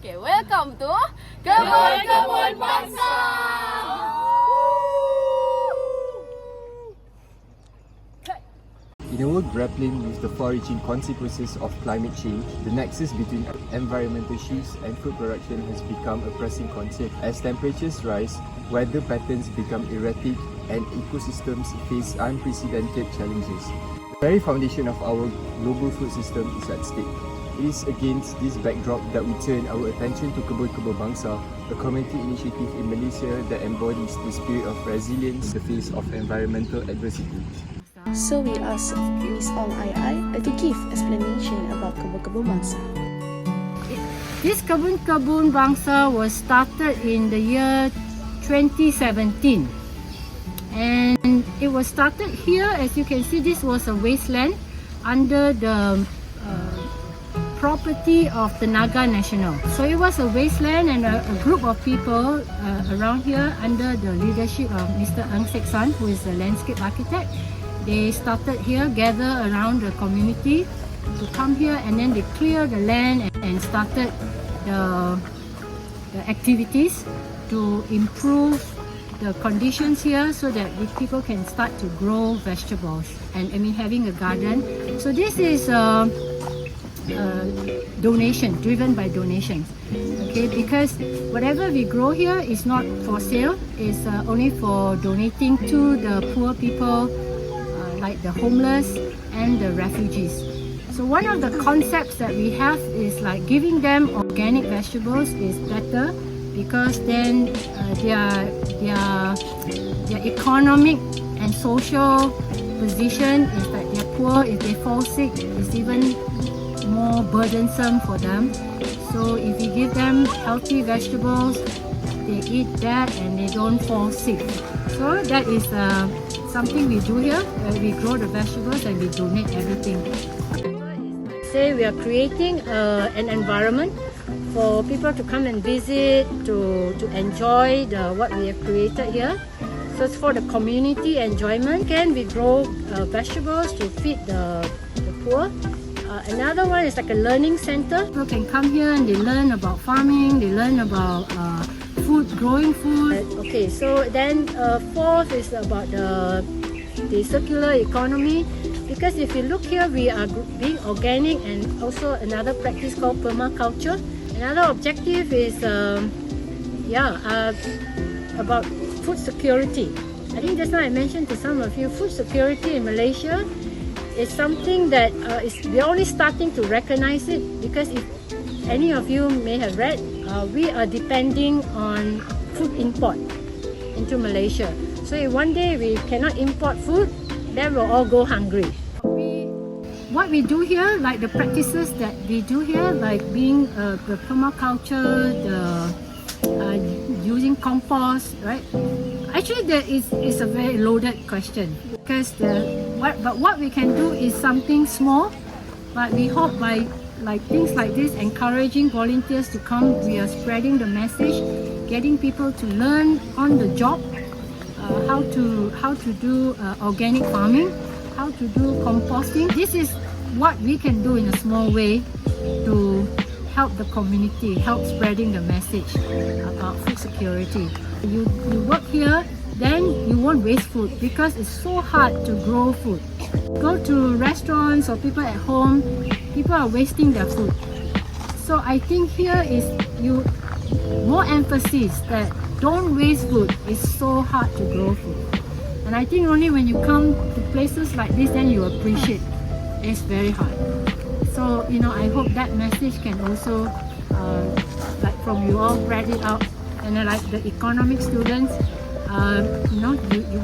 Okay, welcome to Kebun Bangsa. In a world grappling with the far-reaching consequences of climate change, the nexus between environmental issues and food production has become a pressing concern. As temperatures rise, weather patterns become erratic, and ecosystems face unprecedented challenges. The very foundation of our global food system is at stake. It is against this backdrop that we turn our attention to Kebun Bangsa, a community initiative in Malaysia that embodies the spirit of resilience in the face of environmental adversity. So we asked Miss Ong Ai to give explanation about Kebun Bangsa. This Kebun Bangsa was started in the year 2017, and it was started here. As you can see, this was a wasteland under the property of the Naga National. So it was a wasteland, and a group of people around here under the leadership of Mr. Ng Sek San, who is a landscape architect. They started here, gather around the community to come here, and then they clear the land and started the activities to improve the conditions here so that the people can start to grow vegetables and having a garden. So this is donation, driven by donations. Okay, because whatever we grow here is not for sale, it's only for donating to the poor people, like the homeless and the refugees. So one of the concepts that we have is like giving them organic vegetables is better, because then their economic and social position is that they're poor. If they fall sick, it's even more burdensome for them. So if you give them healthy vegetables, they eat that and they don't fall sick. So that is something we do here. We grow the vegetables and we donate everything. Say we are creating an environment for people to come and visit, to enjoy what we have created here. So it's for the community enjoyment. Again, we grow vegetables to feed the poor. Another one is like a learning center. People can come here and they learn about farming, they learn about food, growing food. Okay, so then fourth is about the circular economy. Because if you look here, we are being organic, and also another practice called permaculture. Another objective is about food security. I think just now I mentioned to some of you, food security in Malaysia is something that we're only starting to recognize it, because if any of you may have read, we are depending on food import into Malaysia. So if one day we cannot import food, then we'll all go hungry. What we do here, like the practices that we do here, like being the permaculture, using compost, right? Actually, that is a very loaded question, because what we can do is something small, but we hope by things like this, encouraging volunteers to come, we are spreading the message, getting people to learn on the job how to do organic farming, how to do composting. This is what we can do in a small way to help the community, help spreading the message about food security. You work here, then you won't waste food, because it's so hard to grow food. Go to restaurants or people at home, people are wasting their food. So I think here is more emphasis that don't waste food. It's so hard to grow food. And I think only when you come to places like this, then you appreciate it's very hard. So, I hope that message can also, from you all, spread it out. And like the economic students,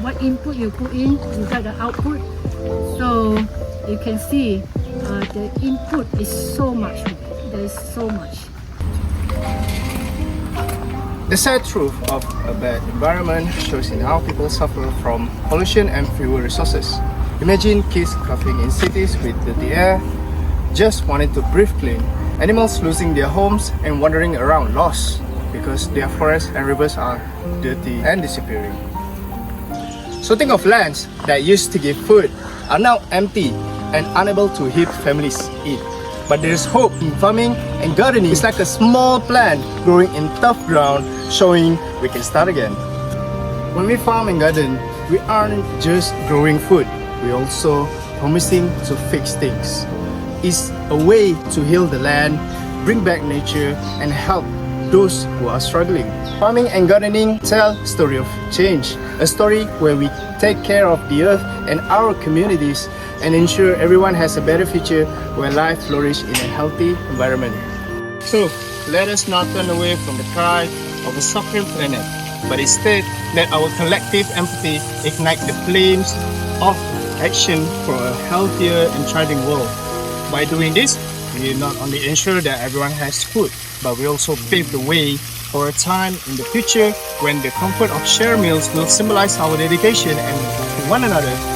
what input you put in, you got the output. So you can see the input is so much. There is so much. The sad truth of a bad environment shows in how people suffer from pollution and fewer resources. Imagine kids coughing in cities with dirty air, just wanting to breathe clean, animals losing their homes and wandering around lost because their forests and rivers are dirty and disappearing. So think of lands that used to give food are now empty and unable to help families eat. but there's hope in farming and gardening. It's like a small plant growing in tough ground, showing we can start again. When we farm and garden, we aren't just growing food, we're also promising to fix things. It's a way to heal the land, bring back nature, and help those who are struggling. Farming and gardening tell a story of change, a story where we take care of the earth and our communities and ensure everyone has a better future where life flourishes in a healthy environment. So, let us not turn away from the cry of a suffering planet, but instead let our collective empathy ignite the flames of action for a healthier and thriving world. By doing this, we not only ensure that everyone has food, but we also pave the way for a time in the future when the comfort of shared meals will symbolize our dedication and to one another